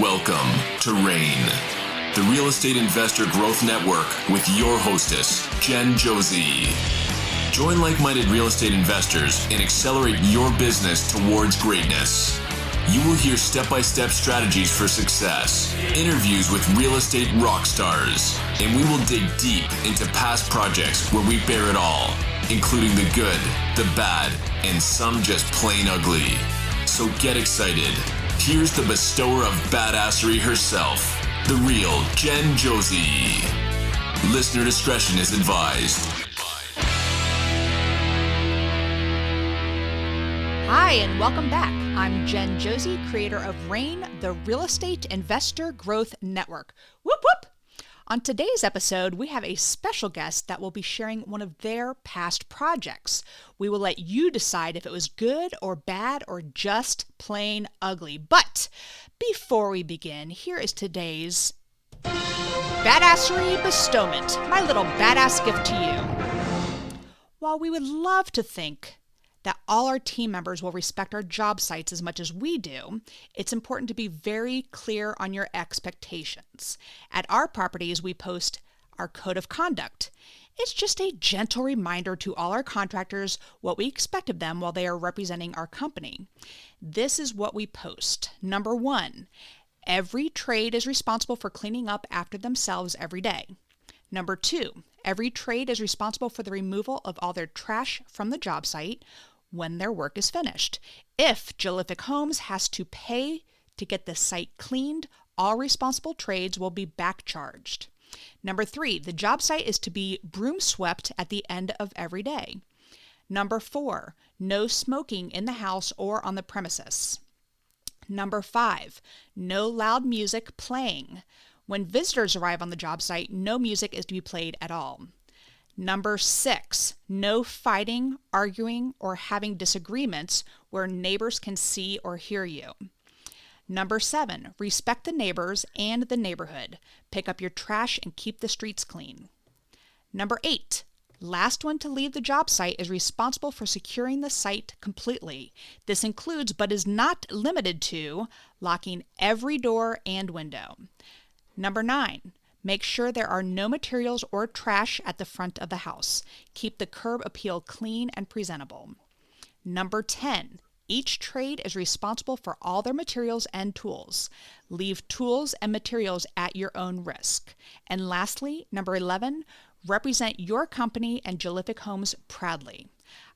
Welcome to REAN, the Real Estate Investor Growth Network with your hostess, Jen Josie. Join like-minded real estate investors and accelerate your business towards greatness. You will hear step-by-step strategies for success, interviews with real estate rock stars, and we will dig deep into past projects where we bear it all, including the good, the bad, and some just plain ugly. So get excited. Here's the bestower of badassery herself, the real Jen Josie. Listener discretion is advised. Hi, and welcome back. I'm Jen Josie, creator of REAN, the Real Estate Investor Growth Network. Whoop, whoop. On today's episode, we have a special guest that will be sharing one of their past projects. We will let you decide if it was good or bad or just plain ugly. But before we begin, here is today's badassery bestowment, my little badass gift to you. While we would love to think that all our team members will respect our job sites as much as we do, it's important to be very clear on your expectations. At our properties, we post our code of conduct. It's just a gentle reminder to all our contractors what we expect of them while they are representing our company. This is what we post. Number 1, every trade is responsible for cleaning up after themselves every day. Number 2, every trade is responsible for the removal of all their trash from the job site when their work is finished. If Jolific Homes has to pay to get the site cleaned, all responsible trades will be back charged. Number 3, the job site is to be broom swept at the end of every day. Number 4, no smoking in the house or on the premises. Number 5, no loud music playing. When visitors arrive on the job site, no music is to be played at all. Number 6, no fighting, arguing, or having disagreements where neighbors can see or hear you. Number 7, respect the neighbors and the neighborhood. Pick up your trash and keep the streets clean. Number 8, last one to leave the job site is responsible for securing the site completely. This includes, but is not limited to, locking every door and window. Number 9, make sure there are no materials or trash at the front of the house. Keep the curb appeal clean and presentable. Number 10, each trade is responsible for all their materials and tools. Leave tools and materials at your own risk. And lastly, number 11, represent your company and Jolific Homes proudly.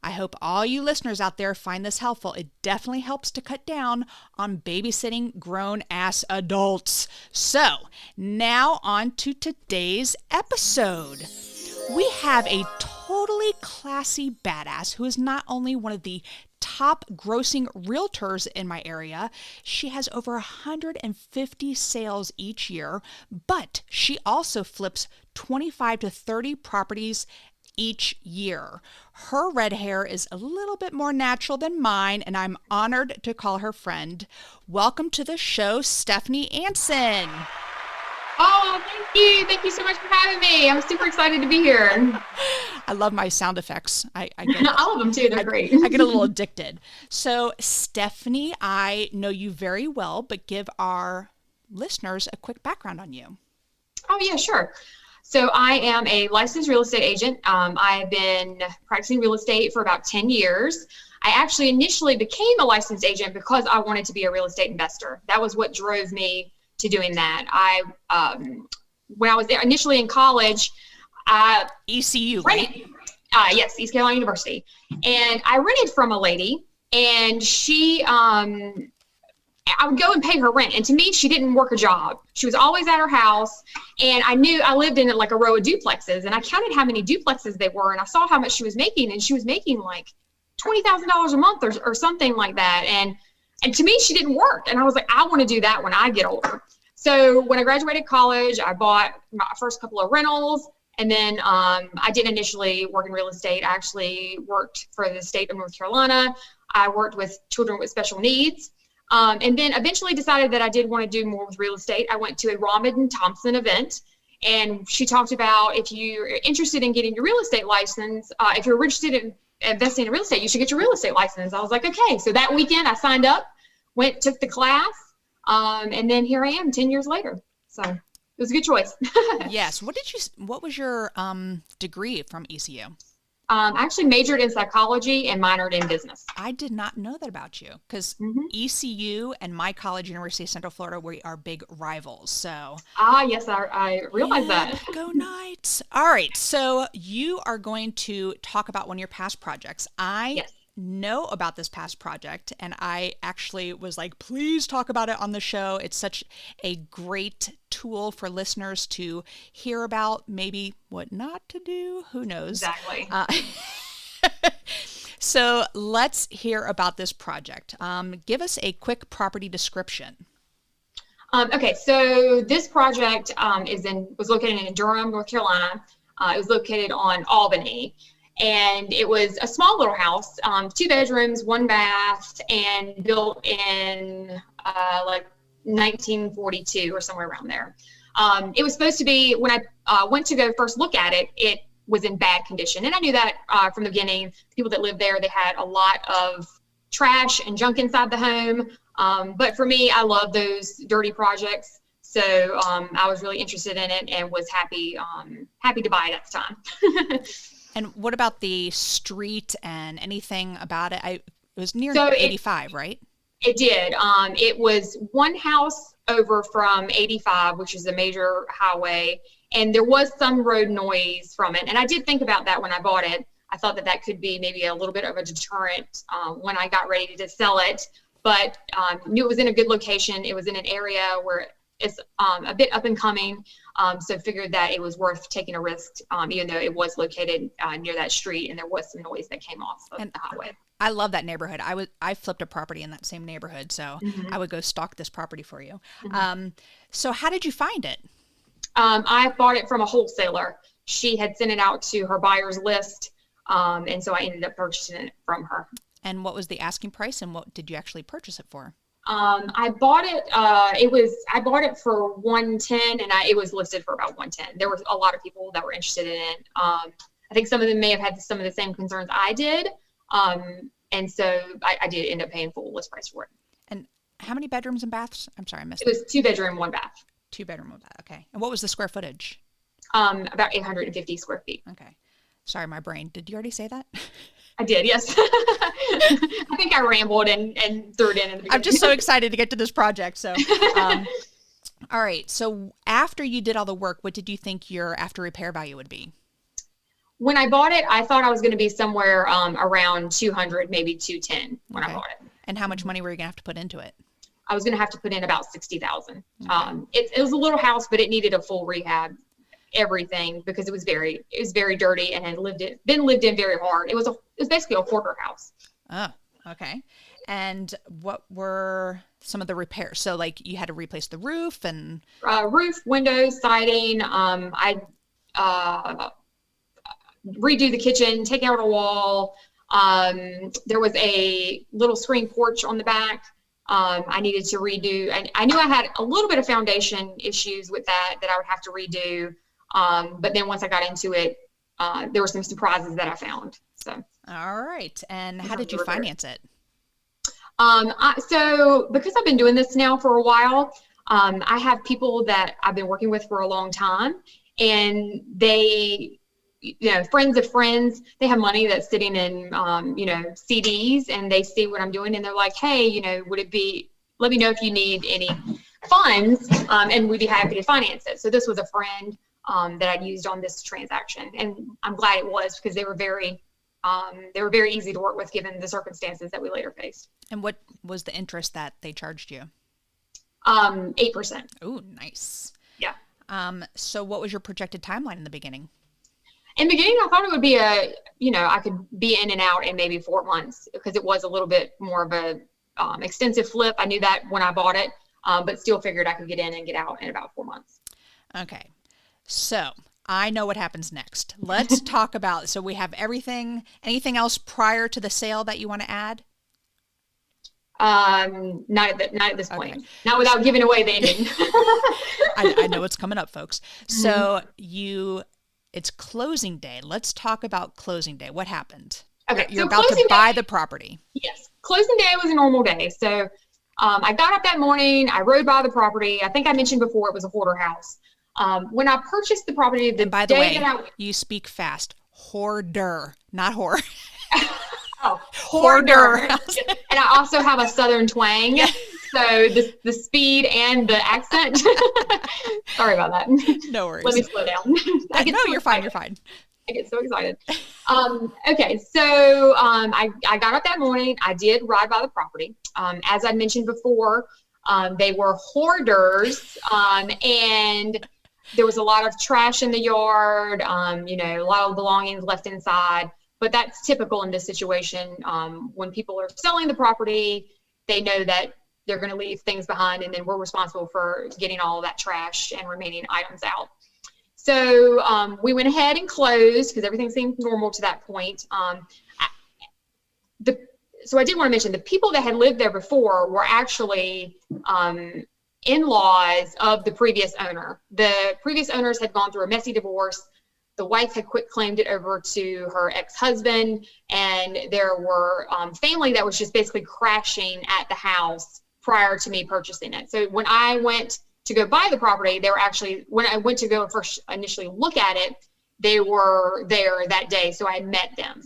I hope all you listeners out there find this helpful. It definitely helps to cut down on babysitting grown-ass adults. So, now on to today's episode. We have a totally classy badass who is not only one of the top grossing realtors in my area, she has over 150 sales each year, but she also flips 25 to 30 properties each year. Her red hair is a little bit more natural than mine, and I'm honored to call her friend. Welcome to the show, Stephanie Anson. Oh, thank you. Thank you so much for having me. I'm super excited to be here. I love my sound effects. I love them too. They're great. I get a little addicted. So, Stephanie, I know you very well, but give our listeners a quick background on you. Oh, yeah, sure. So I am a licensed real estate agent. I've been practicing real estate for about 10 years. I actually initially became a licensed agent because I wanted to be a real estate investor. That was what drove me to doing that. When I was there initially in college, ECU, rented, yes, East Carolina University. And I rented from a lady, and she, I would go and pay her rent. And to me, she didn't work a job. She was always at her house. And I knew I lived in like a row of duplexes, and I counted how many duplexes they were. And I saw how much she was making, and she was making like $20,000 a month or something like that. And to me, she didn't work. And I was like, I want to do that when I get older. So when I graduated college, I bought my first couple of rentals. And then I did initially work in real estate. I actually worked for the state of North Carolina. I worked with children with special needs. And then eventually decided that I did want to do more with real estate. I went to a Romid and Thompson event, and she talked about if you're interested in getting your real estate license, if you're interested in investing in real estate, you should get your real estate license. I was like, okay. So that weekend I signed up, took the class. And then here I am 10 years later. So it was a good choice. Yes. What was your degree from ECU? I actually majored in psychology and minored in business. I did not know that about you because ECU and my college, University of Central Florida, we are big rivals. So yes, I realize that. Go Knights. All right. So you are going to talk about one of your past projects. I know about this past project, and I actually was like, please talk about it on the show. It's such a great tool for listeners to hear about, maybe what not to do, who knows. Exactly. So let's hear about this project. Give us a quick property description. Okay, so this project was located in Durham, North Carolina. It was located on Albany. And it was a small little house, 2 bedrooms, 1 bath, and built in like 1942 or somewhere around there. It was supposed to be, when I went to go first look at it, it was in bad condition. And I knew that from the beginning. People that lived there, they had a lot of trash and junk inside the home. But for me, I love those dirty projects. So I was really interested in it and was happy to buy it at the time. And what about the street and anything about it? It was near 85, right? It did. It was one house over from 85, which is a major highway, and there was some road noise from it. And I did think about that when I bought it. I thought that could be maybe a little bit of a deterrent when I got ready to sell it, but knew it was in a good location. It was in an area where it's a bit up and coming, so figured that it was worth taking a risk, even though it was located near that street and there was some noise that came off of the highway. I love that neighborhood. I flipped a property in that same neighborhood, so I would go stalk this property for you. So how did you find it? I bought it from a wholesaler. She had sent it out to her buyer's list, and so I ended up purchasing it from her. And what was the asking price, and what did you actually purchase it for? I bought it. I bought it for 110, and it was listed for about 110. There was a lot of people that were interested in it. I think some of them may have had some of the same concerns I did, and so I did end up paying full list price for it. And how many bedrooms and baths? I'm sorry, I missed it. It was 2 bedroom, 1 bath. 2 bedroom, 1 bath. Okay. And what was the square footage? About 850 square feet. Okay. Sorry, my brain. Did you already say that? I did, yes. I think I rambled and threw it in the beginning. I'm just so excited to get to this project. So, all right. So after you did all the work, what did you think your after repair value would be? When I bought it, I thought I was going to be somewhere around 200, maybe 210 when I bought it. And how much money were you going to have to put into it? I was going to have to put in about $60,000. Okay. It was a little house, but it needed a full rehab, everything, because it was very dirty and had been lived in very hard. It was basically a hoarder house. Oh, okay. And what were some of the repairs? So like you had to replace the roof and roof, windows, siding. I redo the kitchen, take out a wall. There was a little screen porch on the back. I needed to redo, and I knew I had a little bit of foundation issues with that I would have to redo. But then once I got into it, there were some surprises that I found. So. All right. And how did you finance it? So because I've been doing this now for a while, I have people that I've been working with for a long time, and they, friends of friends, they have money that's sitting in, CDs, and they see what I'm doing, and they're like, hey, let me know if you need any funds, and we'd be happy to finance it. So this was a friend that I'd used on this transaction, and I'm glad it was, because they were very easy to work with given the circumstances that we later faced. And what was the interest that they charged you? 8%. Oh, nice. Yeah. So what was your projected timeline in the beginning? In the beginning, I thought it would be I could be in and out in maybe 4 months, because it was a little bit more of a extensive flip. I knew that when I bought it, but still figured I could get in and get out in about 4 months. Okay. So I know what happens next. Let's talk about, so we have everything. Anything else prior to the sale that you want to add? Not at this point. Okay. Not without giving away the ending. I know what's coming up, folks. So it's closing day. Let's talk about closing day. What happened? Okay. You're about to buy the property. Yes. Closing day was a normal day. So I got up that morning. I rode by the property. I think I mentioned before it was a hoarder house. When I purchased the property, and by the way, you speak fast. Hoarder, not whore. Oh, hoarder. And I also have a Southern twang. Yeah. So the speed and the accent. Sorry about that. No worries. Let me slow down. You're fine. You're fine. I get so excited. Okay, so I got up that morning. I did ride by the property. As I mentioned before, they were hoarders, and there was a lot of trash in the yard. A lot of belongings left inside. But that's typical in this situation. When people are selling the property, they know that they're going to leave things behind, and then we're responsible for getting all of that trash and remaining items out. So we went ahead and closed because everything seemed normal to that point. So I did want to mention the people that had lived there before were actually in-laws of the previous owner. The previous owners had gone through a messy divorce. The wife had quit-claimed it over to her ex-husband, and there were family that was just basically crashing at the house prior to me purchasing it. So when I went to go buy the property, they were actually, when I went to go first initially look at it, they were there that day, so I met them.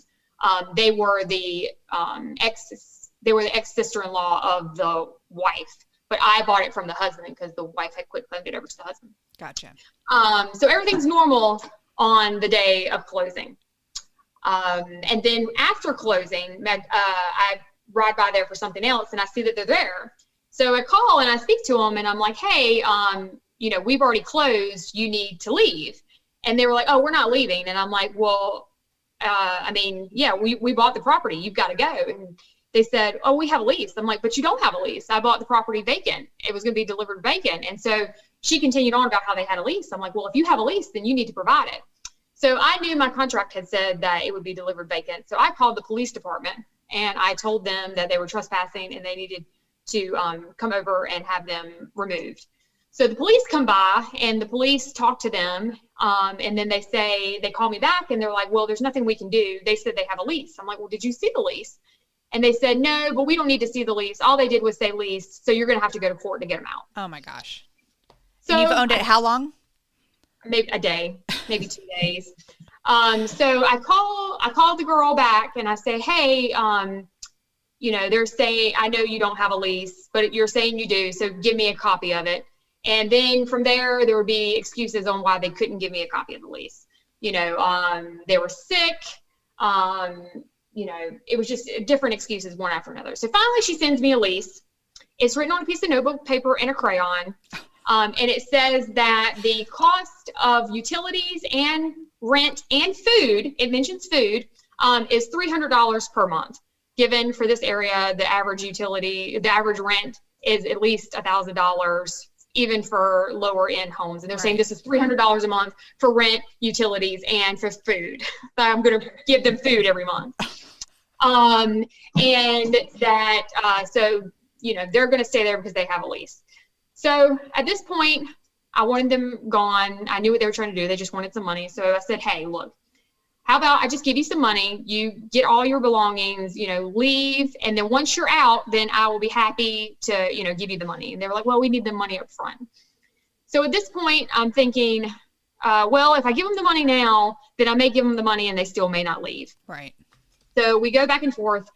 They were the ex-sister-in-law of the wife, but I bought it from the husband because the wife had quit-claimed it over to the husband. Gotcha. So everything's normal on the day of closing. And then after closing, I ride by there for something else, and I see that they're there. So I call and I speak to them, and I'm like, hey, we've already closed. You need to leave. And they were like, oh, we're not leaving. And I'm like, well, we bought the property. You've got to go. And they said, oh, we have a lease. I'm like, but you don't have a lease. I bought the property vacant. It was going to be delivered vacant. And so she continued on about how they had a lease. I'm like, well, if you have a lease, then you need to provide it. So I knew my contract had said that it would be delivered vacant. So I called the police department, and I told them that they were trespassing and they needed to come over and have them removed. So the police come by, and the police talk to them, and then they call me back, and they're like, well, there's nothing we can do. They said they have a lease. I'm like, well, did you see the lease? And they said, no, but we don't need to see the lease. All they did was say lease, so you're going to have to go to court to get them out. Oh, my gosh. So and you've owned it how long? Maybe a day, maybe 2 days. So I call the girl back, and I say, hey, they're saying, I know you don't have a lease, but you're saying you do, so give me a copy of it. And then from there would be excuses on why they couldn't give me a copy of the lease. They were sick. It was just different excuses one after another. So finally she sends me a lease. It's written on a piece of notebook paper and a crayon. And it says that the cost of utilities and rent and food, it mentions food, is $300 per month. Given for this area, the average rent is at least $1,000, even for lower end homes. And they're saying this is $300 a month for rent, utilities, and for food. I'm going to give them food every month. And that, they're going to stay there because they have a lease. So at this point, I wanted them gone. I knew what they were trying to do. They just wanted some money. So I said, hey, look, how about I just give you some money, you get all your belongings, leave, and then once you're out, then I will be happy to, give you the money. And they were like, well, we need the money up front. So at this point, I'm thinking, well, if I give them the money now, then I may give them the money and they still may not leave. Right. So we go back and forth.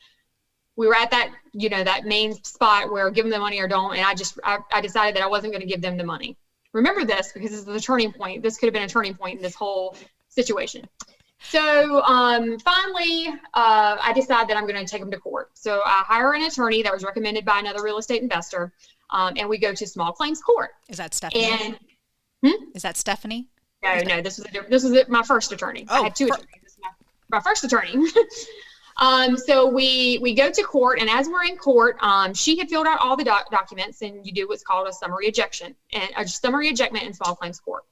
We were at that, that main spot where give them the money or don't, and I decided that I wasn't going to give them the money. Remember this, because this is the turning point. This could have been a turning point in this whole situation. So finally, I decide that I'm going to take them to court. So I hire an attorney that was recommended by another real estate investor, and we go to small claims court. Is that Stephanie? Is that Stephanie? No, this was my first attorney. I had two attorneys. This is my first attorney. So we go to court, and as we're in court, she had filled out all the documents, and you do what's called a summary ejectment in small claims court.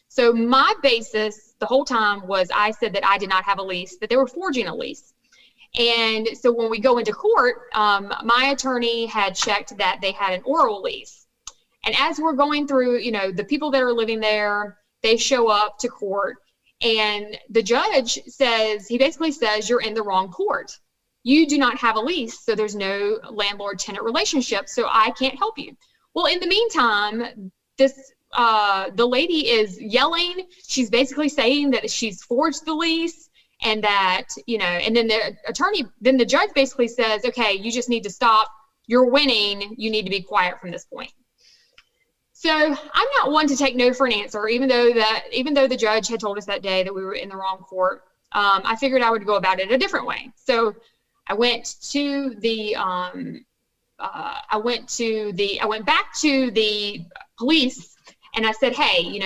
So my basis the whole time was I said that I did not have a lease, that they were forging a lease. And so when we go into court, my attorney had checked that they had an oral lease. And as we're going through, the people that are living there, they show up to court, and the judge basically says, you're in the wrong court. you do not have a lease, so there's no landlord-tenant relationship, so I can't help you. Well, in the meantime, the lady is yelling. She's basically saying that she's forged the lease and that, and then the judge basically says, okay, you just need to stop. You're winning. You need to be quiet from this point. So I'm not one to take no for an answer, even though the judge had told us that day that we were in the wrong court. I figured I would go about it a different way. So I went back to the police and I said, hey,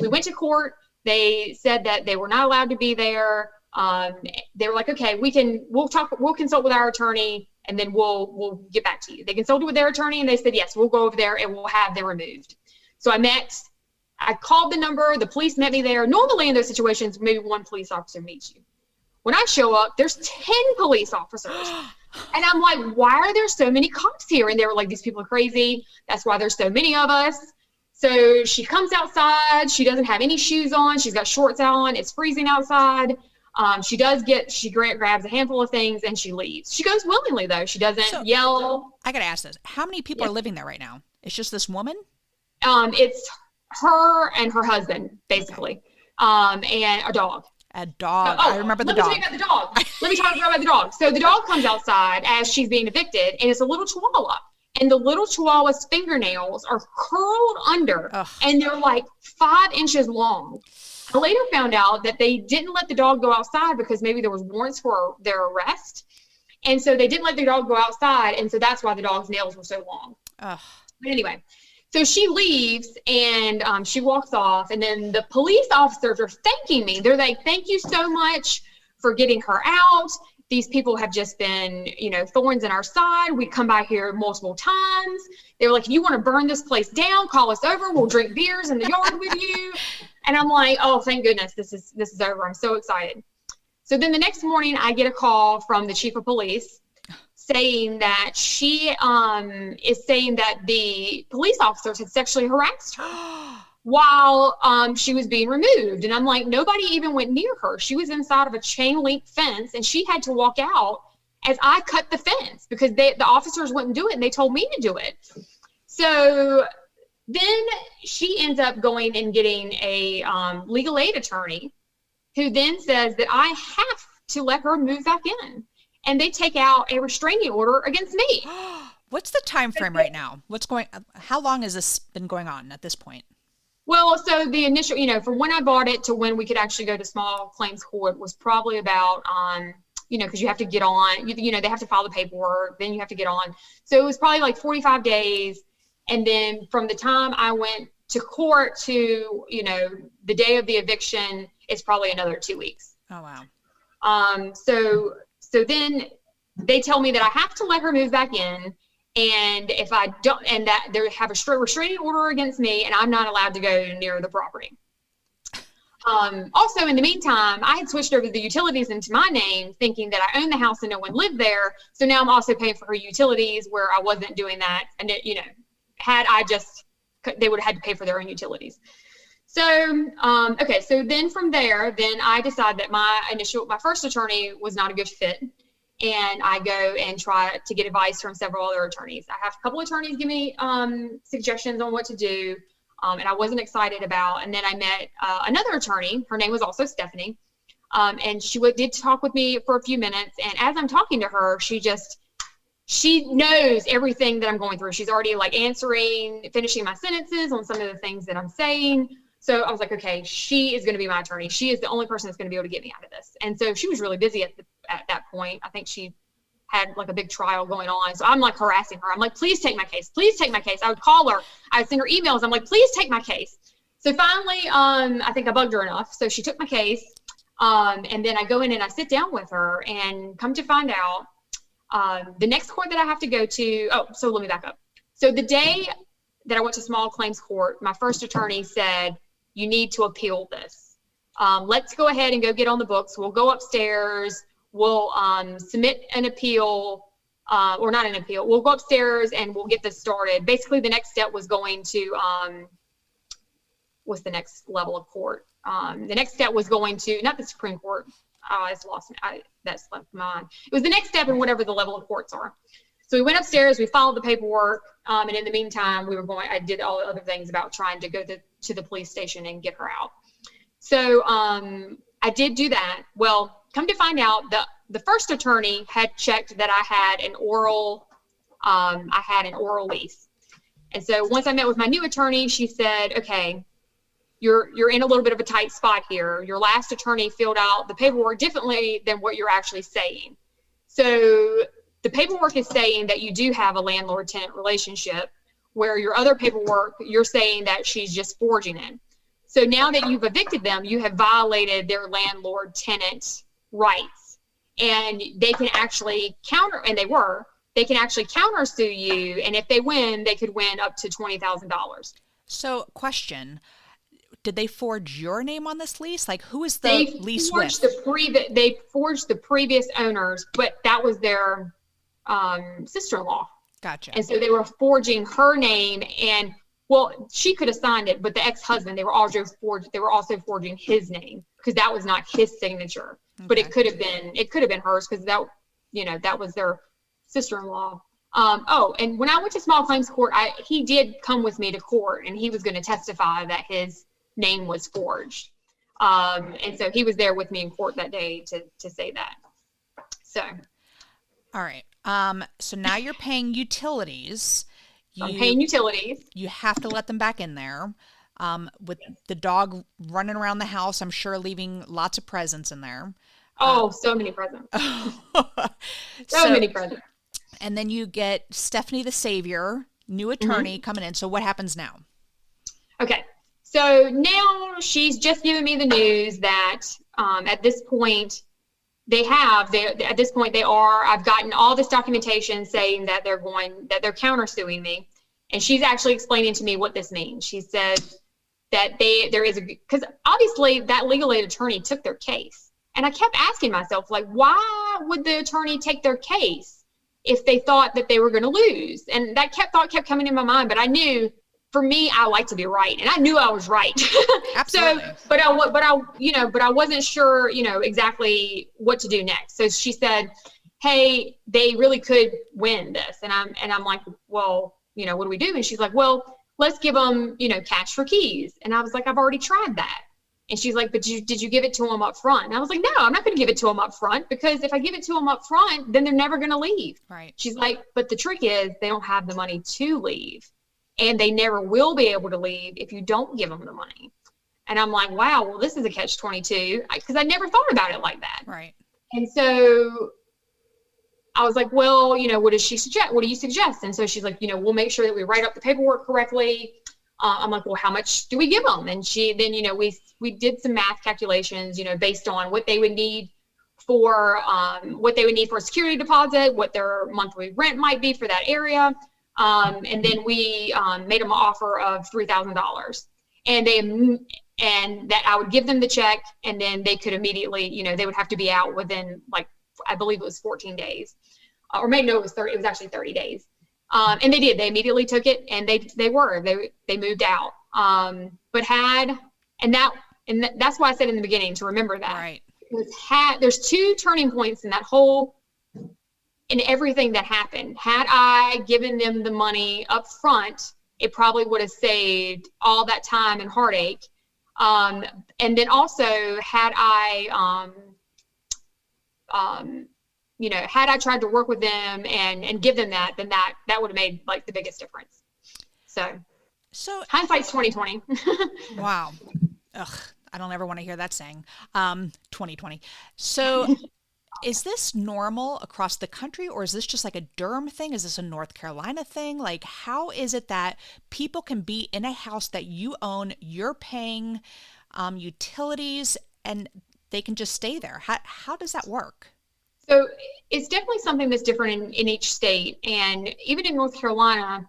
we went to court. They said that they were not allowed to be there. They were like, okay, we'll consult with our attorney and then we'll get back to you. They consulted with their attorney and they said, yes, we'll go over there and we'll have them removed. So I called the number, the police met me there. Normally in those situations, maybe one police officer meets you. When I show up, there's 10 police officers. And I'm like, why are there so many cops here? And they were like, these people are crazy. That's why there's so many of us. So she comes outside. She doesn't have any shoes on. She's got shorts on. It's freezing outside. She grabs a handful of things and she leaves. She goes willingly though. She doesn't yell. I got to ask this. How many people are living there right now? It's just this woman? It's her and her husband, basically, and a dog. A dog. I remember the dog. Let me talk about the dog. So the dog comes outside as she's being evicted, and it's a little chihuahua. And the little chihuahua's fingernails are curled under, and they're like 5 inches long. I later found out that they didn't let the dog go outside because maybe there was warrants for their arrest. And so they didn't let the dog go outside, and so that's why the dog's nails were so long. But anyway, so she leaves and she walks off, and then the police officers are thanking me. They're like, thank you so much for getting her out. These people have just been, thorns in our side. We come by here multiple times. They were like, if you want to burn this place down, call us over. We'll drink beers in the yard with you. And I'm like, oh, thank goodness this is over. I'm so excited. So then the next morning I get a call from the chief of police saying that she is saying that the police officers had sexually harassed her while she was being removed. And I'm like, nobody even went near her. She was inside of a chain link fence and she had to walk out as I cut the fence because the officers wouldn't do it and they told me to do it. So then she ends up going and getting a legal aid attorney who then says that I have to let her move back in. And they take out a restraining order against me. What's the time frame right now? How long has this been going on at this point? Well, so the initial, from when I bought it to when we could actually go to small claims court was probably about, because you have to get on, they have to file the paperwork, then you have to get on. So it was probably like 45 days. And then from the time I went to court to, the day of the eviction, it's probably another 2 weeks. Oh, wow. So then they tell me that I have to let her move back in, and if I don't, and that they have a restraining order against me, and I'm not allowed to go near the property. Also, in the meantime, I had switched over the utilities into my name, thinking that I owned the house and no one lived there. So now I'm also paying for her utilities where I wasn't doing that. And they would have had to pay for their own utilities. So, okay. So then from there, then I decide that my first attorney was not a good fit. And I go and try to get advice from several other attorneys. I have a couple attorneys give me suggestions on what to do. And I wasn't excited about. And then I met another attorney. Her name was also Stephanie. And she did talk with me for a few minutes. And as I'm talking to her, she knows everything that I'm going through. She's already finishing my sentences on some of the things that I'm saying. So I was like, okay, she is going to be my attorney. She is the only person that's going to be able to get me out of this. And so she was really busy at that point. I think she had like a big trial going on. So I'm like harassing her. I'm like, please take my case. Please take my case. I would call her. I would send her emails. I'm like, please take my case. So finally, I think I bugged her enough. So she took my case. And then I go in and I sit down with her, and come to find out, the next court that I have to go to, so let me back up. So the day that I went to small claims court, my first attorney said, you need to appeal this. Let's go ahead and go get on the books. We'll go upstairs. We'll submit an appeal, or not an appeal. We'll go upstairs and we'll get this started. Basically, the next step was going to, what's the next level of court? The next step was going to, not the Supreme Court, it's lost me. That's left my mind. It was the next step in whatever the level of courts are. So we went upstairs, we filed the paperwork, and in the meantime, I did all the other things about trying to go to the police station and get her out. So I did do that. Well, come to find out, the first attorney had checked that I had an oral lease. And so once I met with my new attorney, she said, okay, you're in a little bit of a tight spot here. Your last attorney filled out the paperwork differently than what you're actually saying. So the paperwork is saying that you do have a landlord-tenant relationship, where your other paperwork, you're saying that she's just forging it. So now that you've evicted them, you have violated their landlord-tenant rights. And they can actually they can actually countersue you. And if they win, they could win up to $20,000. So question, did they forge your name on this lease? Like, who is the lease with? They forged the previous owners, but that was their sister-in-law. Gotcha. And so they were forging her name, and well, she could have signed it, but the ex-husband, they were also forging his name, because that was not his signature. Okay. But it could have been hers, because that was their sister-in-law. And when I went to small claims court, he did come with me to court, and he was going to testify that his name was forged. And so he was there with me in court that day to say that. So. All right. So now you're paying utilities. I'm paying utilities. You have to let them back in there. With the dog running around the house, I'm sure leaving lots of presents in there. So many presents. So many presents. And then you get Stephanie the Savior, new attorney, coming in. So what happens now? Okay. So now she's just given me the news that at this point, I've gotten all this documentation saying that they're countersuing me. And she's actually explaining to me what this means. She said that because obviously that legal aid attorney took their case. And I kept asking myself, like, why would the attorney take their case if they thought that they were going to lose? And that thought kept coming in my mind. But I knew, for me, I like to be right, and I knew I was right. Absolutely. But I wasn't sure, exactly what to do next. So she said, "Hey, they really could win this," and I'm like, "Well, what do we do?" And she's like, "Well, let's give them, cash for keys." And I was like, "I've already tried that." And she's like, "But did you give it to them up front?" And I was like, "No, I'm not going to give it to them up front, because if I give it to them up front, then they're never going to leave." Right. She's like, "But the trick is they don't have the money to leave. And they never will be able to leave if you don't give them the money." And I'm like, wow, well, this is a catch-22, because I never thought about it like that. Right. And so I was like, well, what does she suggest? What do you suggest? And so she's like, we'll make sure that we write up the paperwork correctly. I'm like, well, how much do we give them? And we did some math calculations, based on what they would need for a security deposit, what their monthly rent might be for that area. And then we made them an offer of $3,000, and that I would give them the check, and then they could immediately, they would have to be out within, like, I believe it was 14 days, or maybe no, it was actually 30 days. And they did. They immediately took it, and they moved out. That's why I said in the beginning to remember that. Right. There's two turning points in everything that happened. Had I given them the money up front, it probably would have saved all that time and heartache. And then also, had I tried to work with them and give them that, then that would have made, like, the biggest difference. So hindsight's 2020. Wow. Ugh, I don't ever want to hear that saying. 2020. So is this normal across the country, or is this just like a Durham thing? Is this a North Carolina thing? Like, how is it that people can be in a house that you own, you're paying utilities, and they can just stay there? How does that work? So it's definitely something that's different in each state. And even in North Carolina,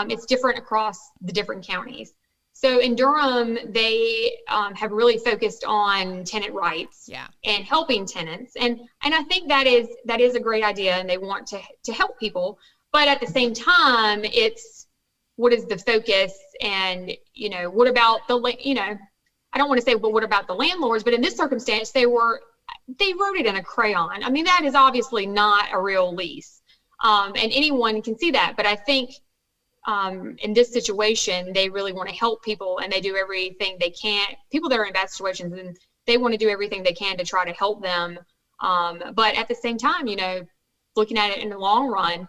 it's different across the different counties. So in Durham, they have really focused on tenant rights and helping tenants. And I think that is a great idea, and they want to help people. But at the same time, it's, what is the focus? And, what about I don't want to say, well, what about the landlords? But in this circumstance, they were they wrote it in a crayon. I mean, that is obviously not a real lease. And anyone can see that. But I think in this situation, they really want to help people, and they do everything they can. People that are in bad situations, and they want to do everything they can to try to help them. But at the same time, looking at it in the long run,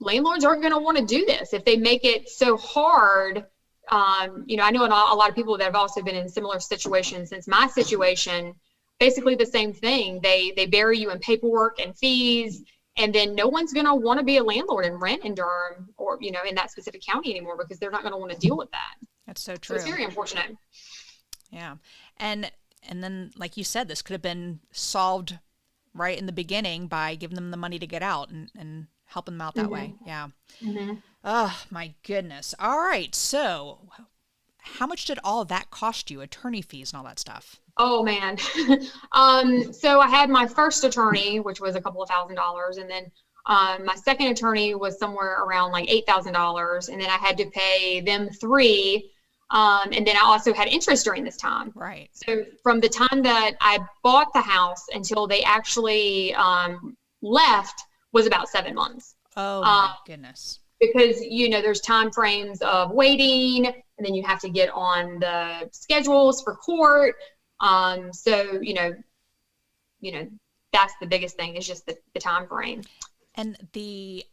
landlords aren't going to want to do this if they make it so hard. I know a lot of people that have also been in similar situations since my situation, basically the same thing. They bury you in paperwork and fees, and then no one's going to want to be a landlord and rent in Durham or, in that specific county anymore, because they're not going to want to deal with that. That's so true. So it's very unfortunate. Yeah. And then, like you said, this could have been solved right in the beginning by giving them the money to get out and helping them out that way. Yeah. Mm-hmm. Oh, my goodness. All right. So how much did all of that cost you? Attorney fees and all that stuff? Oh, man. So I had my first attorney, which was a couple of $1,000s. And then my second attorney was somewhere around like $8,000. And then I had to pay them $3,000. And then I also had interest during this time. Right. So from the time that I bought the house until they actually left was about 7 months. Oh, my goodness. Because, there's time frames of waiting, and then you have to get on the schedules for court. So, that's the biggest thing, is just the time frame. And the,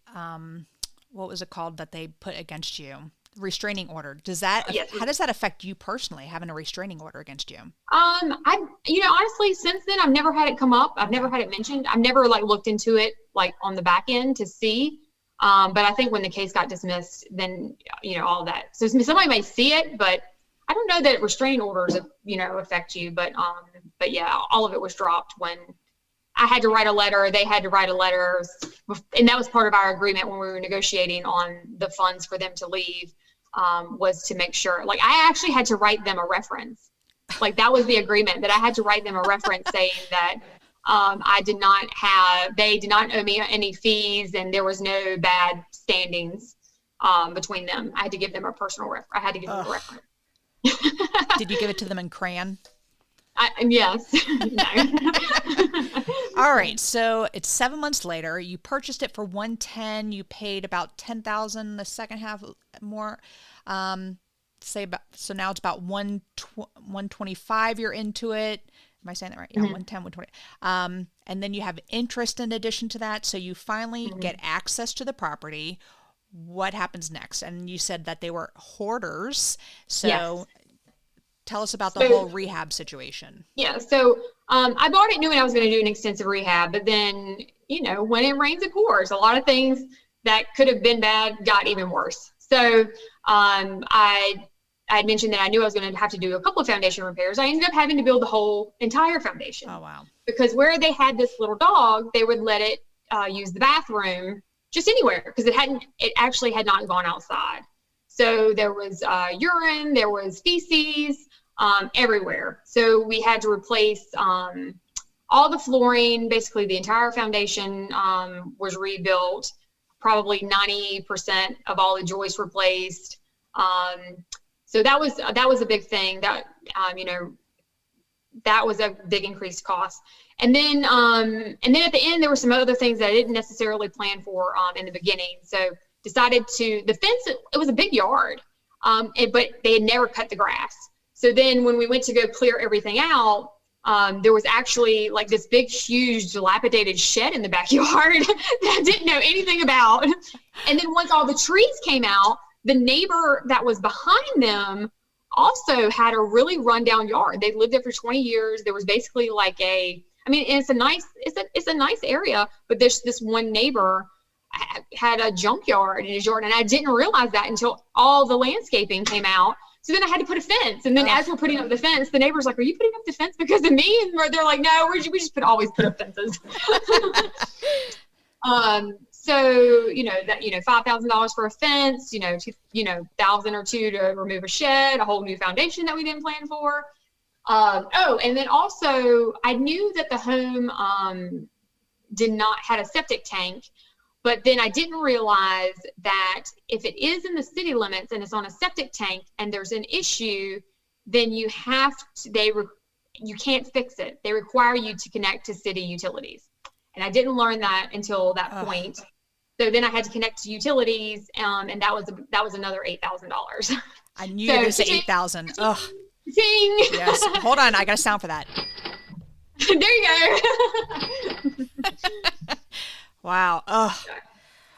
what was it called that they put against you? Restraining order. Yes. How does that affect you personally, having a restraining order against you? Honestly, since then, I've never had it come up. I've never had it mentioned. I've never looked into it on the back end to see. But I think when the case got dismissed, then, all that. So somebody may see it, but I don't know that restraining orders, affect you. But yeah, all of it was dropped when I had to write a letter. They had to write a letter. And that was part of our agreement when we were negotiating on the funds for them to leave, was to make sure, I actually had to write them a reference. That was the agreement, that I had to write them a reference saying that they did not owe me any fees, and there was no bad standings between them. I had to give them a personal reference. I had to give them a reference. Did you give it to them in crayon? Yes. All right. So it's 7 months later. You purchased it for $110,000. You paid about $10,000 the second half more. So now it's about $125,000. You're into it. Am I saying that right? Yeah, Mm-hmm. 110, 120. And then you have interest in addition to that. So you finally get access to the property. What happens next? And you said that they were hoarders. So yes. Tell us about the whole rehab situation. Yeah. So I bought it knowing I was going to do an extensive rehab, but then, when it rains, it pours. A lot of things that could have been bad got even worse. So I had mentioned that I knew I was going to have to do a couple of foundation repairs. I ended up having to build the whole entire foundation. Oh, wow. Because where they had this little dog, they would let it use the bathroom just anywhere, because it actually had not gone outside. So there was urine, there was feces, everywhere. So we had to replace all the flooring. Basically, the entire foundation was rebuilt. Probably 90% of all the joists replaced. So that was a big thing. That that was a big increased cost. And then at the end, there were some other things that I didn't necessarily plan for in the beginning. So decided the fence, it was a big yard, but they had never cut the grass. So then when we went to go clear everything out, there was actually this big, huge, dilapidated shed in the backyard that I didn't know anything about. And then once all the trees came out, the neighbor that was behind them also had a really rundown yard. They'd lived there for 20 years. There was basically it's a nice area, but there's this one neighbor had a junkyard in his yard, and I didn't realize that until all the landscaping came out. So then I had to put a fence. And then as we're putting up the fence, the neighbor's like, "Are you putting up the fence because of me?" And they're like, "No, we just always put up fences." So, $5,000 for a fence, $1,000 or $2,000 to remove a shed, a whole new foundation that we didn't plan for. And then also I knew that the home had a septic tank, but then I didn't realize that if it is in the city limits and it's on a septic tank and there's an issue, then you can't fix it. They require you to connect to city utilities. And I didn't learn that until that point. So then I had to connect to utilities, and that was another $8,000. I knew you were going to say 8,000. Ugh. Ding. Yes. Hold on. I got a sound for that. There you go. Wow. Ugh.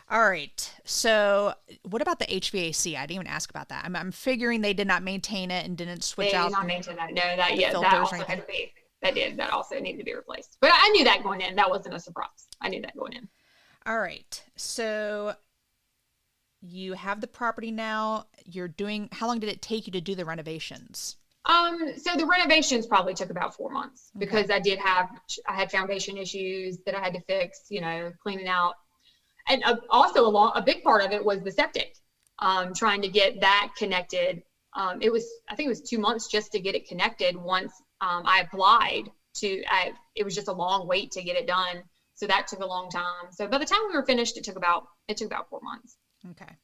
All right. So what about the HVAC? I didn't even ask about that. I'm figuring they did not maintain it and didn't switch out. They did not maintain that. No, that also had to be. That also needed to be replaced. But I knew that going in. That wasn't a surprise. I knew that going in. All right. So you have the property now. How long did it take you to do the renovations? So the renovations probably took about 4 months because I had foundation issues that I had to fix, cleaning out. And also a big part of it was the septic, trying to get that connected. I think it was 2 months just to get it connected once I applied it was just a long wait to get it done. So that took a long time. So by the time we were finished, it took about 4 months. Okay.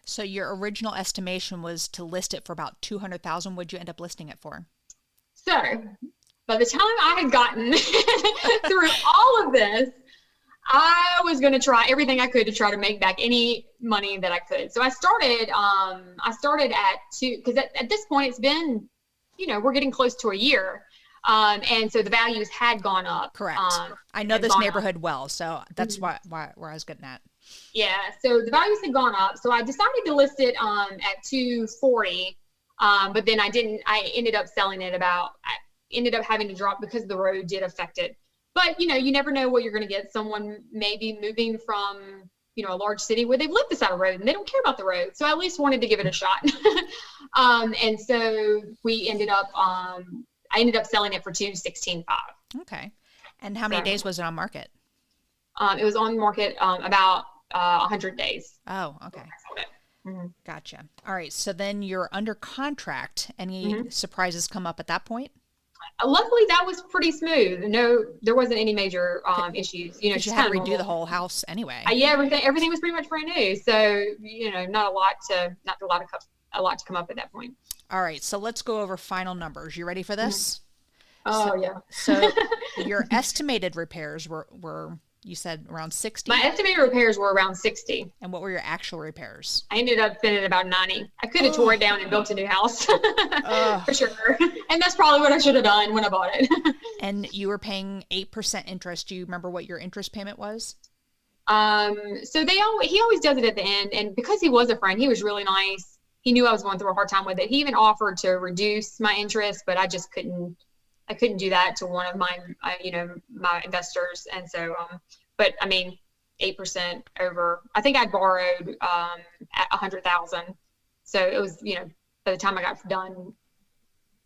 So your original estimation was to list it for about $200,000. What'd you end up listing it for? So by the time I had gotten through all of this, I was going to try everything I could to try to make back any money that I could. So I started at 2, because at this point it's been, we're getting close to a year. And so the values had gone up. Correct. I know this neighborhood well, so that's where I was getting at. Yeah. So the values had gone up. So I decided to list it at 240. But then I ended up selling it I ended up having to drop because the road did affect it. But, you never know what you're going to get. Someone maybe moving from, a large city where they've lived beside a road and they don't care about the road. So I at least wanted to give it a shot. And so I ended up selling it for $216,500. Okay. And how many days was it on market? It was on market about 100 days. Oh, okay. Mm-hmm. Gotcha. All right. So then you're under contract. Any surprises come up at that point? Luckily, that was pretty smooth. No, there wasn't any major issues. You had to redo the whole house anyway. Yeah, everything was pretty much brand new. So not a lot to come up at that point. All right, so let's go over final numbers. You ready for this? Yeah. So your estimated repairs were you said around 60? My estimated repairs were around 60. And what were your actual repairs? I ended up spending about 90. I could have tore it down and built a new house for sure. And that's probably what I should have done when I bought it. And you were paying 8% interest. Do you remember what your interest payment was? So he always does it at the end. And because he was a friend, he was really nice. He knew I was going through a hard time with it. He even offered to reduce my interest, but I just couldn't do that to one of my, my investors. And so, but I mean, 8% over, I think I borrowed, at 100,000. So it was, by the time I got done,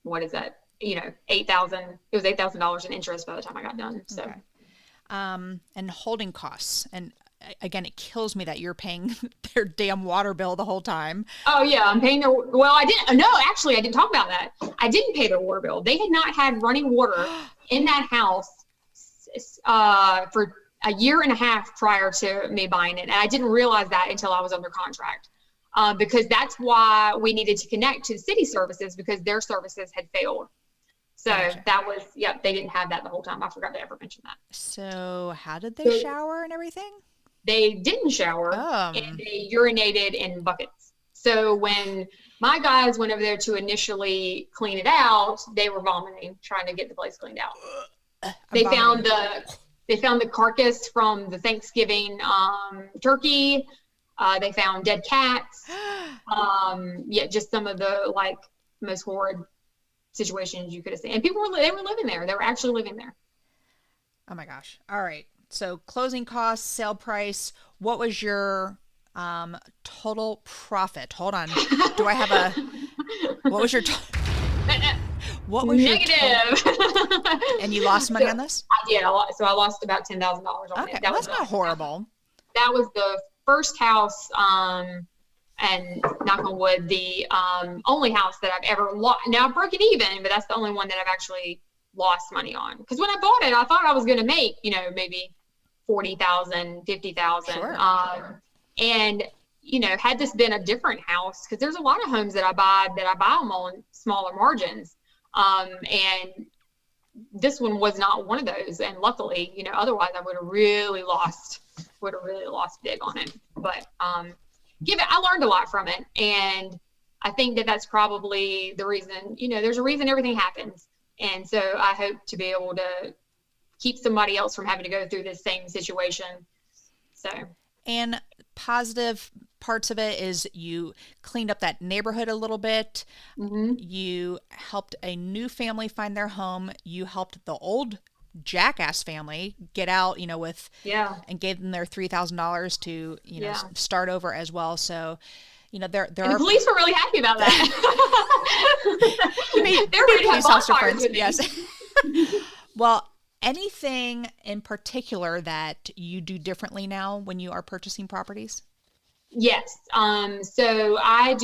what is that? 8,000, it was $8,000 in interest by the time I got done. So, okay. And holding costs. And again, it kills me that you're paying their damn water bill the whole time. Oh yeah, I'm paying I didn't talk about that. I didn't pay their water bill. They had not had running water in that house for a year and a half prior to me buying it. And I didn't realize that until I was under contract. Because that's why we needed to connect to the city services because their services had failed. So gotcha. That was, they didn't have that the whole time. I forgot to ever mention that. So how did they shower and everything? They didn't shower and they urinated in buckets. So when my guys went over there to initially clean it out, they were vomiting, trying to get the place cleaned out. They found the carcass from the Thanksgiving turkey. They found dead cats. Just some of the most horrid situations you could have seen. And they were living there. They were actually living there. Oh my gosh. All right. So closing costs, sale price. What was your total profit? Hold on. Do I have what was your what was negative? And you lost money on this? I did. So I lost about $10,000 on it. That's not horrible. That was the first house, and knock on wood, the only house that I've ever lost. Now I've broken even, but that's the only one that I've actually lost money on. Because when I bought it, I thought I was going to make, maybe $40,000, $50,000. Sure. And, had this been a different house, because there's a lot of homes that I buy them on smaller margins. And this one was not one of those. And luckily, you know, otherwise I would have really lost big on it. But I learned a lot from it. And I think that that's probably the reason, you know, there's a reason everything happens. And so I hope to be able to keep somebody else from having to go through this same situation. So. And positive parts of it is you cleaned up that neighborhood a little bit. Mm-hmm. You helped a new family find their home. You helped the old jackass family get out, you know, and gave them their $3,000 to, you know, start over as well. So, you know, there and the police were really happy about that. They're ready to have bonfires with me. Yes. Well, anything in particular that you do differently now when you are purchasing properties? Yes. So I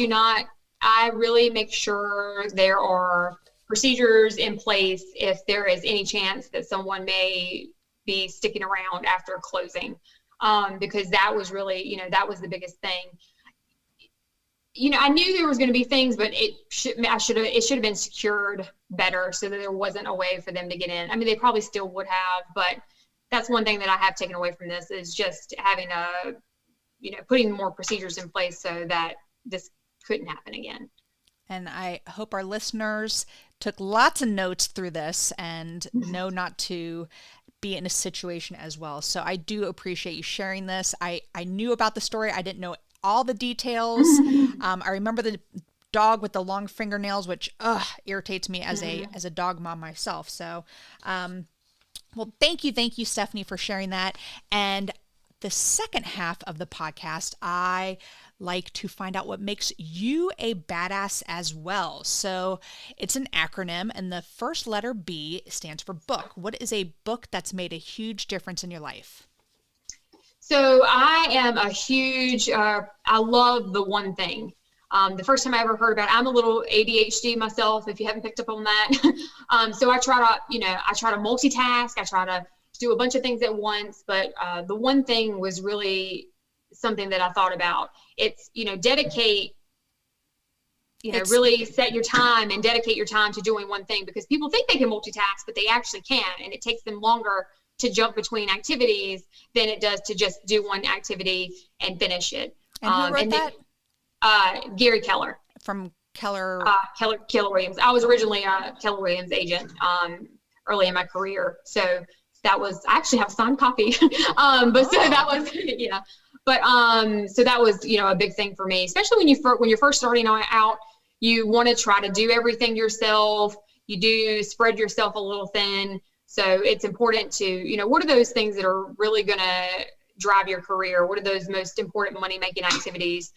really make sure there are procedures in place if there is any chance that someone may be sticking around after closing. Because that was really, you know, that was the biggest thing. You know, I knew there was going to be things, but it should have been secured better so that there wasn't a way for them to get in. I mean, they probably still would have, but that's one thing that I have taken away from this is just having putting more procedures in place so that this couldn't happen again. And I hope our listeners took lots of notes through this and know not to be in a situation as well. So I do appreciate you sharing this. I knew about the story. I didn't know all the details. I remember the dog with the long fingernails, which irritates me as a dog mom myself. So, well, thank you, Stephanie, for sharing that. And the second half of the podcast, I like to find out what makes you a badass as well. So it's an acronym, and the first letter B stands for book. What is a book that's made a huge difference in your life? So I am a huge, I love the one thing. The first time I ever heard about it, I'm a little ADHD myself, if you haven't picked up on that. So I try to multitask. I try to do a bunch of things at once, but the one thing was really something that I thought about. It's, dedicate, really set your time and dedicate your time to doing one thing, because people think they can multitask, but they actually can't. And it takes them longer to jump between activities than it does to just do one activity and finish it. And who wrote that? Gary Keller. From Keller Williams. I was originally a Keller Williams agent early in my career. So that was, I actually have a signed copy. So that was, yeah. But so that was, a big thing for me, especially when you're first starting out, you want to try to do everything yourself. You do spread yourself a little thin. So it's important to, what are those things that are really going to drive your career? What are those most important money-making activities?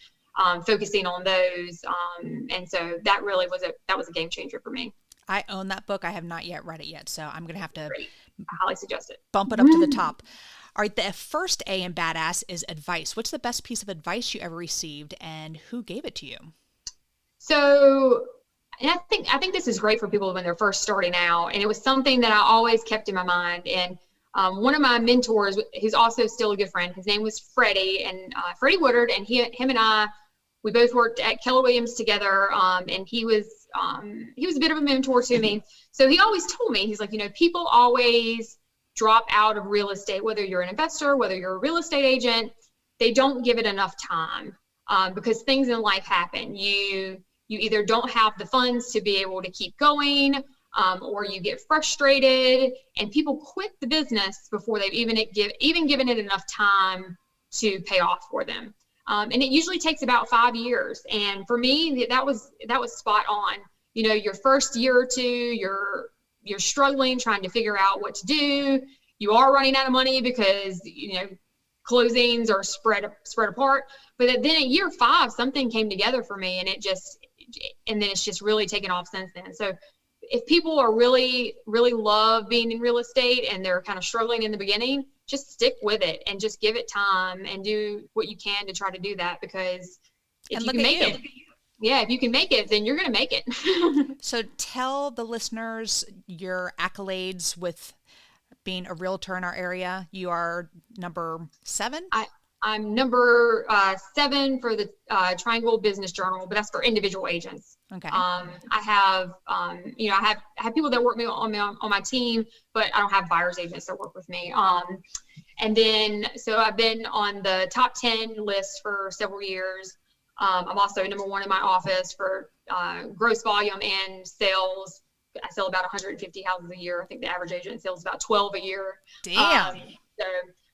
Focusing on those. And so that really was a game changer for me. I own that book. I have not yet read it yet, so I'm going to have to I highly suggest it. Bump it up to the top. All right, the first A in badass is advice. What's the best piece of advice you ever received, and who gave it to you? So, and I think this is great for people when they're first starting out, and it was something that I always kept in my mind. And one of my mentors, who's also still a good friend, his name was Freddie, and Freddie Woodard, and him and I, we both worked at Keller Williams together, and he was a bit of a mentor to me. So he always told me, he's like, people always drop out of real estate, whether you're an investor, whether you're a real estate agent, they don't give it enough time because things in life happen. You either don't have the funds to be able to keep going, or you get frustrated, and people quit the business before they've even given it enough time to pay off for them. And it usually takes about 5 years. And for me, that was spot on. Your first year or two, you're struggling, trying to figure out what to do. You are running out of money because, closings are spread apart. But then at year 5, something came together for me, and then it's just really taken off since then. So if people are really, really love being in real estate and they're kind of struggling in the beginning, just stick with it and just give it time and do what you can to try to do that, because if you can make it, if you can make it, then you're going to make it. So tell the listeners your accolades with being a realtor in our area. You are number 7? I'm number 7 for the Triangle Business Journal, but that's for individual agents. Okay. I have, I have people that work on my team, but I don't have buyer's agents that work with me. And then, so I've been on the top 10 list for several years. I'm also number one in my office for gross volume and sales. I sell about 150 houses a year. I think the average agent sells about 12 a year. Damn.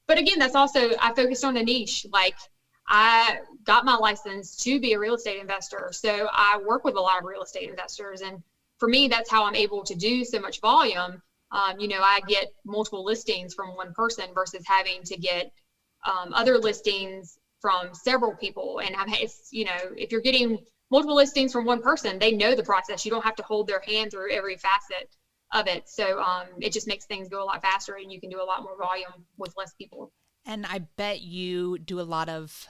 But again, that's also, I focused on a niche. Like, I got my license to be a real estate investor. So I work with a lot of real estate investors. And for me, that's how I'm able to do so much volume. I get multiple listings from one person versus having to get other listings from several people. And if you're getting multiple listings from one person, they know the process. You don't have to hold their hand through every facet of it. So it just makes things go a lot faster, and you can do a lot more volume with less people. And I bet you do a lot of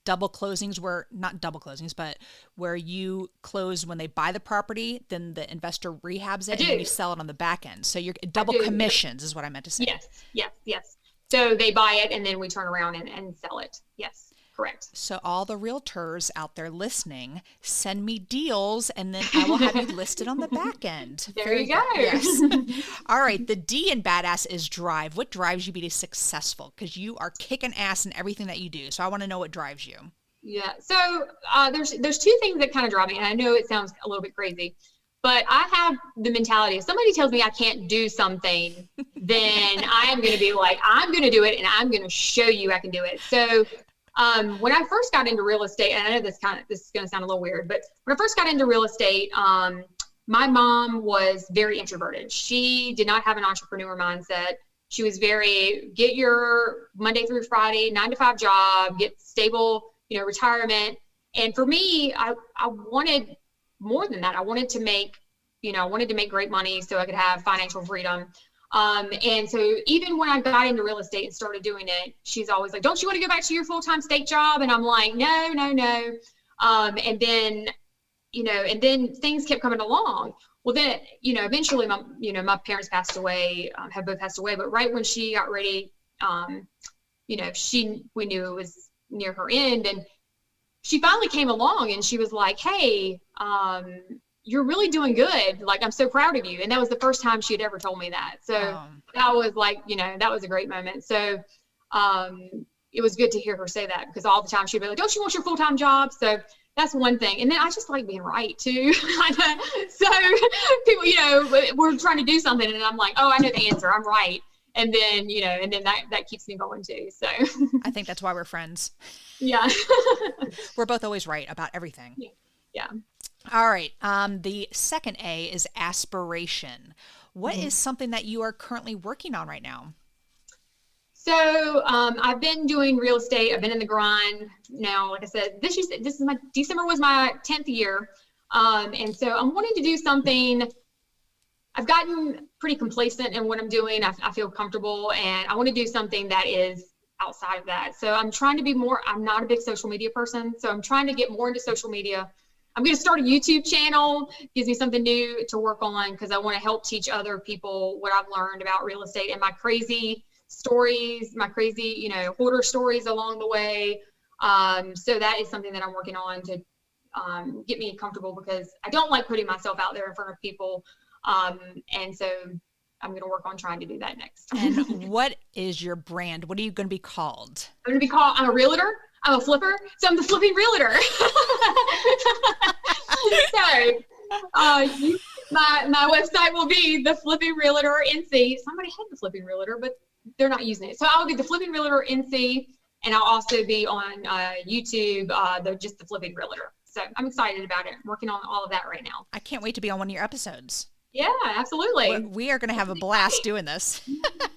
double closings, but where you close when they buy the property, then the investor rehabs it, and then you sell it on the back end. So you're double commissions is what I meant to say. Yes. So they buy it, and then we turn around and sell it. Yes. Correct. So all the realtors out there listening, send me deals, and then I will have you listed on the back end. There you go. Yes. All right. The D in badass is drive. What drives you to be successful? Because you are kicking ass in everything that you do. So I want to know what drives you. Yeah. So there's two things that kind of drive me, and I know it sounds a little bit crazy, but I have the mentality, if somebody tells me I can't do something, then I am going to be like, I'm going to do it, and I'm going to show you I can do it. So when I first got into real estate, and I know this is going to sound a little weird, but when I first got into real estate, my mom was very introverted. She did not have an entrepreneur mindset. She was very, get your Monday through Friday, 9-to-5 job, get stable, retirement. And for me, I wanted more than that. I wanted to make great money so I could have financial freedom. And so even when I got into real estate and started doing it, she's always like, don't you want to go back to your full-time state job? And I'm like, no. And then things kept coming along. Well, then, eventually my parents passed away, have both passed away, but right when she got ready, we knew it was near her end, and she finally came along and she was like, hey, you're really doing good. Like, I'm so proud of you. And that was the first time she had ever told me that. So that was like, that was a great moment. So it was good to hear her say that, because all the time she'd be like, don't you want your full-time job? So that's one thing. And then I just like being right too. So people, we're trying to do something and I'm like, oh, I know the answer. I'm right. And then, that keeps me going too. So I think that's why we're friends. Yeah. We're both always right about everything. Yeah. All right. The second A is aspiration. What is something that you are currently working on right now? So I've been doing real estate. I've been in the grind now. Like I said, December was my 10th year. And so I'm wanting to do something. I've gotten pretty complacent in what I'm doing. I feel comfortable, and I want to do something that is outside of that. So I'm trying to be more, I'm not a big social media person. So I'm trying to get more into social media. I'm going to start a YouTube channel. Gives me something new to work on, because I want to help teach other people what I've learned about real estate and my crazy stories, my crazy, hoarder stories along the way. So that is something that I'm working on to get me comfortable, because I don't like putting myself out there in front of people. And so I'm going to work on trying to do that next. And what is your brand? What are you going to be called? I'm a realtor. I'm a flipper. So I'm the flipping realtor. So my website will be the Flipping Realtor NC. Somebody had the Flipping Realtor, but they're not using it. So I'll be the Flipping Realtor NC, and I'll also be on YouTube, just the Flipping Realtor. So I'm excited about it. I'm working on all of that right now. I can't wait to be on one of your episodes. Yeah, absolutely. We are going to have a blast doing this.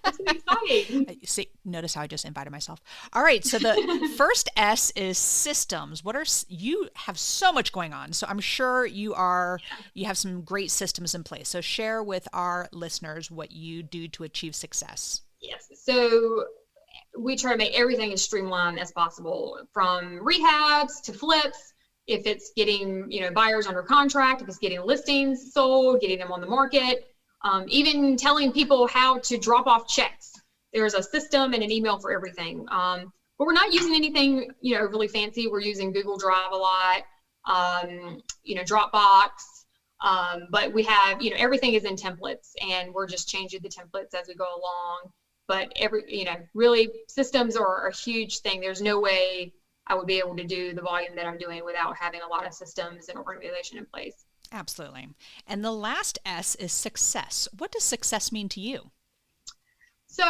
That's exciting. See, notice how I just invited myself. All right. So the first S is systems. You have so much going on. So I'm sure you have some great systems in place. So share with our listeners what you do to achieve success. Yes. So we try to make everything as streamlined as possible, from rehabs to flips. If it's getting, buyers under contract, if it's getting listings sold, getting them on the market, even telling people how to drop off checks. There's a system and an email for everything. But we're not using anything, really fancy. We're using Google Drive a lot. Dropbox. But we have, everything is in templates, and we're just changing the templates as we go along. But really systems are a huge thing. There's no way I would be able to do the volume that I'm doing without having a lot of systems and organization in place. Absolutely. And the last S is success. What does success mean to you? So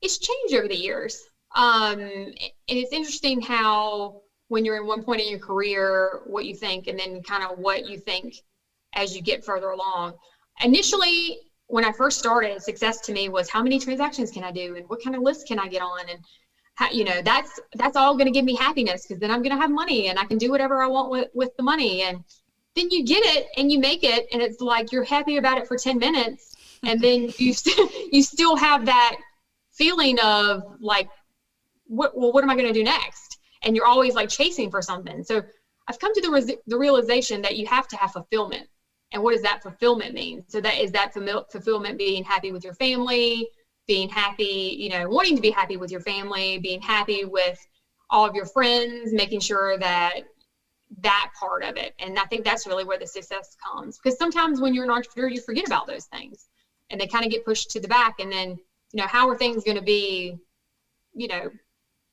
it's changed over the years. And it's interesting how when you're in one point in your career, what you think, and then kind of what you think as you get further along. Initially, when I first started, success to me was how many transactions can I do and what kind of lists can I get on, and how, that's all going to give me happiness, because then I'm going to have money and I can do whatever I want with the money. And then you get it and you make it, and it's like you're happy about it for 10 minutes, and then you still have that feeling of like, what am I going to do next? And you're always like chasing for something. So I've come to the realization that you have to have fulfillment. And what does that fulfillment mean? So that fulfillment being happy with your family, being happy, wanting to be happy with your family, being happy with all of your friends, making sure that part of it. And I think that's really where the success comes, because sometimes when you're an entrepreneur, you forget about those things and they kind of get pushed to the back. And then, how are things going to be,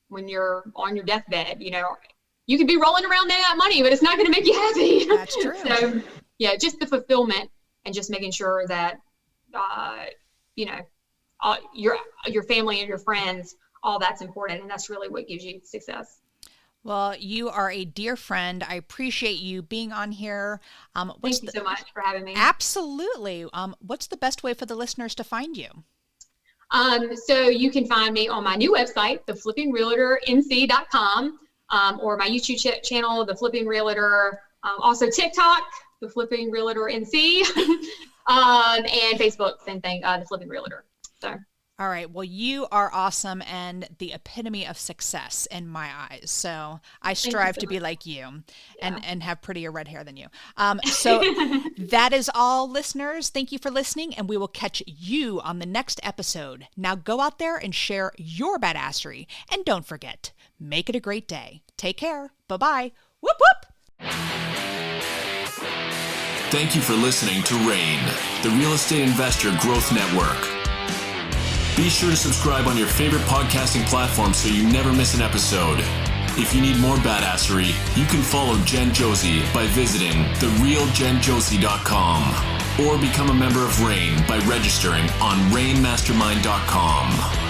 when you're on your deathbed, you could be rolling around that money, but it's not going to make you happy. That's true. So yeah, just the fulfillment and just making sure that, your family and your friends, all that's important. And that's really what gives you success. Well, you are a dear friend. I appreciate you being on here. Thank you so much for having me. Absolutely. What's the best way for the listeners to find you? So you can find me on my new website, theflippingrealtornc.com, or my YouTube channel, The Flipping Realtor, also TikTok, The Flipping Realtor NC, and Facebook, same thing, The Flipping Realtor. So. All right. Well, you are awesome and the epitome of success in my eyes. So I strive to be like you and have prettier red hair than you. So that is all, listeners. Thank you for listening, and we will catch you on the next episode. Now go out there and share your badassery. And don't forget, make it a great day. Take care. Bye-bye. Whoop, whoop. Thank you for listening to REAN, the Real Estate Investor Growth Network. Be sure to subscribe on your favorite podcasting platform so you never miss an episode. If you need more badassery, you can follow Jen Josie by visiting therealjenjosie.com or become a member of REAN by registering on REANmastermind.com.